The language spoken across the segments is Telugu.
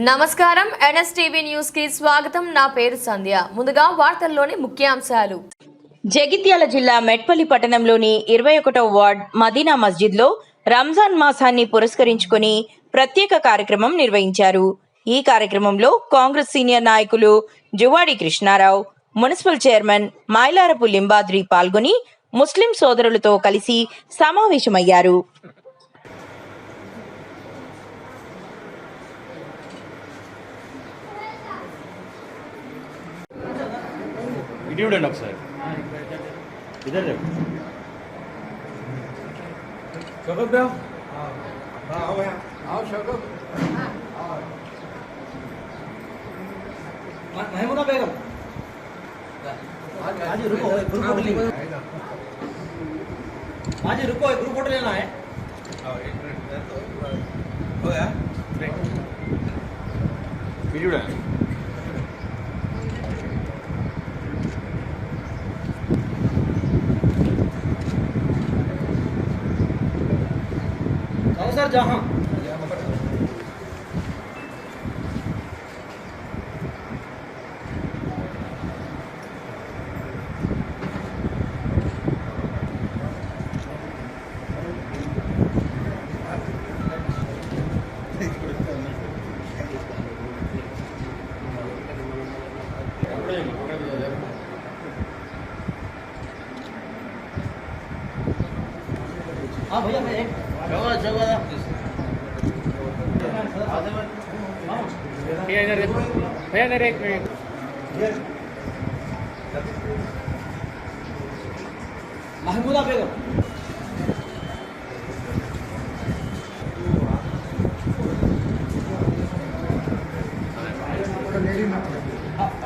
నమస్కారం ఎన్ఎస్టీవీ న్యూస్ కి స్వాగతం. నా పేరు సంధ్య. ముందుగా వార్తల్లోని ముఖ్యాంశాలు. జగిత్యాల జిల్లా మెట్పల్లి పట్టణంలోని 21వ వార్డ్ మదీనా మస్జిద్లో రంజాన్ మాసాన్ని పురస్కరించుకొని ప్రత్యేక కార్యక్రమం నిర్వహించారు. ఈ కార్యక్రమంలో కాంగ్రెస్ సీనియర్ నాయకులు జువాడి కృష్ణారావు, మున్సిపల్ చైర్మన్ మైలారపు లింబాద్రి పాల్గొని ముస్లిం సోదరులతో కలిసి సమావేశమయ్యారు. इधर देखो शौकत भाई आओ यहाँ आओ शौकत महमूदा बेगम आज रुको ग्रुप फोटो लेना आज रुको ग्रुप फोटो लेना है हो गया वीडियो डाल सर जहाँ हाँ भैया मैं इधर एक मिनट महमूदा बेगम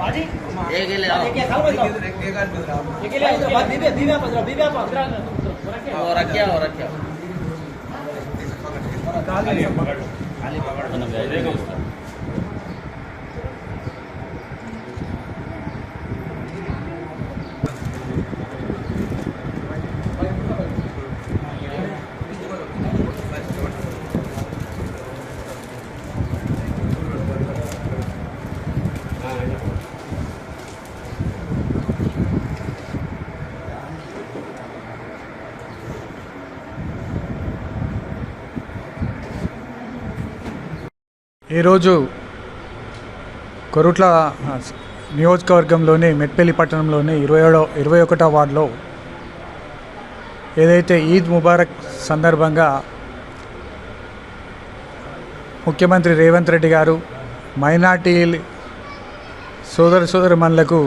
आजी एक ले आओ एक खाओ बताओ एक ले आओ बीबी आप और रखिया खाली पकड़ ఈరోజు కొరుట్ల నియోజకవర్గంలోని మెట్పల్లి పట్టణంలోని 21వ వార్డులో ఏదైతే ఈద్ ముబారక్ సందర్భంగా ముఖ్యమంత్రి రేవంత్ రెడ్డి గారు మైనార్టీ సోదరమణులకు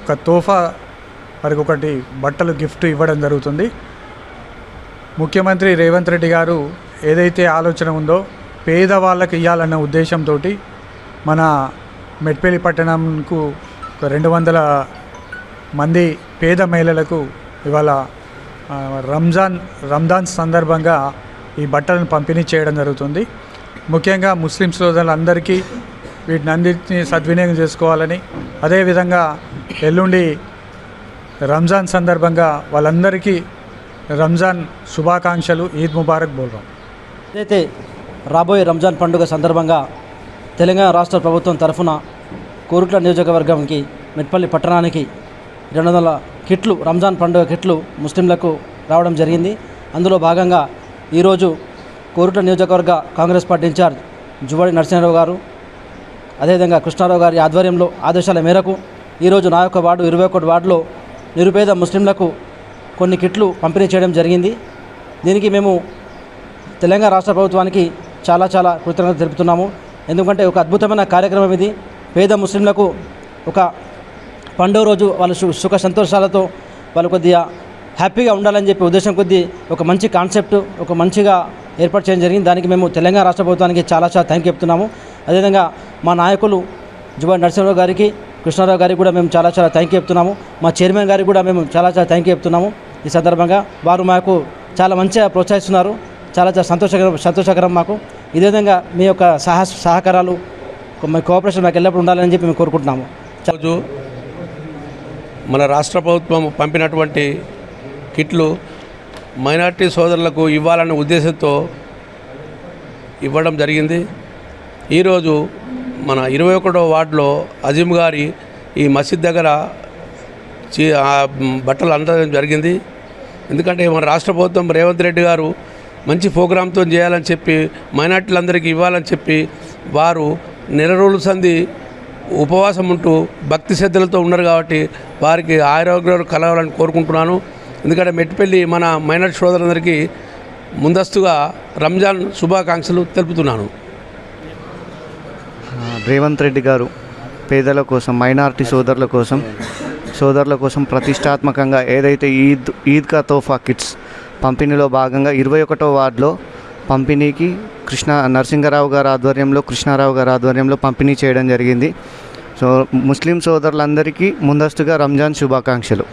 ఒక తోఫా వారికి ఒకటి బట్టలు గిఫ్ట్ ఇవ్వడం జరుగుతుంది. ముఖ్యమంత్రి రేవంత్ రెడ్డి గారు ఏదైతే ఆలోచన ఉందో పేదవాళ్ళకి ఇవ్వాలన్న ఉద్దేశంతో మన మెట్పల్లి పట్టణంకు 200 మంది పేద మహిళలకు ఇవాళ రంజాన్ సందర్భంగా ఈ బట్టలను పంపిణీ చేయడం జరుగుతుంది. ముఖ్యంగా ముస్లిం సోదరులందరికీ వీటిని అన్నింటినీ సద్వినియోగం చేసుకోవాలని, అదేవిధంగా ఎల్లుండి రంజాన్ సందర్భంగా వాళ్ళందరికీ రంజాన్ శుభాకాంక్షలు. ఈద్ ముబారక్ బోల్రాం. అయితే రాబోయే రంజాన్ పండుగ సందర్భంగా తెలంగాణ రాష్ట్ర ప్రభుత్వం తరఫున కోరుట్ల నియోజకవర్గంకి మెట్పల్లి పట్టణానికి 200 కిట్లు రంజాన్ పండుగ కిట్లు ముస్లింలకు రావడం జరిగింది. అందులో భాగంగా ఈరోజు కోరుట్ల నియోజకవర్గ కాంగ్రెస్ పార్టీ ఇన్ఛార్జ్ జువాడి నరసింహారావు గారు, అదేవిధంగా కృష్ణారావు గారి ఆధ్వర్యంలో ఆదేశాల మేరకు ఈరోజు నా యొక్క వార్డు 21 వార్డులో నిరుపేద ముస్లింలకు కొన్ని కిట్లు పంపిణీ చేయడం జరిగింది. దీనికి మేము తెలంగాణ రాష్ట్ర ప్రభుత్వానికి చాలా కృతజ్ఞతలు తెలుపుతున్నాము. ఎందుకంటే ఒక అద్భుతమైన కార్యక్రమం ఇది. పేద ముస్లింలకు ఒక పండుగ రోజు వాళ్ళు సుఖ సంతోషాలతో వాళ్ళు కొద్దిగా హ్యాపీగా ఉండాలని చెప్పి ఉద్దేశం కొద్దీ ఒక మంచి కాన్సెప్ట్ ఒక మంచిగా ఏర్పాటు చేయడం జరిగింది. దానికి మేము తెలంగాణ రాష్ట్ర ప్రభుత్వానికి చాలా థ్యాంక్ చెప్తున్నాము. అదేవిధంగా మా నాయకులు జువాడి నరసింహారావు గారికి, కృష్ణారావు గారికి కూడా మేము చాలా థ్యాంక్ చెప్తున్నాము. మా చైర్మన్ గారికి కూడా మేము చాలా థ్యాంక్ చెప్తున్నాము. ఈ సందర్భంగా వారు మాకు చాలా మంచిగా ప్రోత్సహిస్తున్నారు. చాలా సంతోషకరం మాకు. ఇదే విధంగా మీ యొక్క సహకారాలు మీ కోఆపరేషన్ మాకు ఎల్లప్పుడూ ఉండాలని చెప్పి మేము కోరుకుంటున్నాము. రోజు మన రాష్ట్ర ప్రభుత్వం పంపినటువంటి కిట్లు మైనార్టీ సోదరులకు ఇవ్వాలనే ఉద్దేశంతో ఇవ్వడం జరిగింది. ఈరోజు మన 21వ వార్డులో అజీం గారి ఈ మసీద్ దగ్గర బట్టలు అందడం జరిగింది. ఎందుకంటే మన రాష్ట్ర ప్రభుత్వం రేవంత్ రెడ్డి గారు మంచి ప్రోగ్రాంతో చేయాలని చెప్పి మైనార్టీలందరికీ ఇవ్వాలని చెప్పి వారు నెల రోజుల సంధి ఉపవాసం ఉంటూ భక్తి శ్రద్ధలతో ఉన్నారు కాబట్టి వారికి ఆరోగ్యాలు కలగాలని కోరుకుంటున్నాను. ఎందుకంటే మెట్పల్లి మన మైనార్టీ సోదరులందరికీ ముందస్తుగా రంజాన్ శుభాకాంక్షలు తెలుపుతున్నాను. రేవంత్ రెడ్డి గారు పేదల కోసం, మైనారిటీ సోదరుల కోసం ప్రతిష్టాత్మకంగా ఏదైతే ఈద్గా తోఫా కిట్స్ పంపిణీలో భాగంగా 21వ వార్డులో పంపిణీకి నరసింహారావు గారి ఆధ్వర్యంలో, కృష్ణారావు గారి ఆధ్వర్యంలో పంపిణీ చేయడం జరిగింది. సో ముస్లిం సోదరులందరికీ ముందస్తుగా రంజాన్ శుభాకాంక్షలు.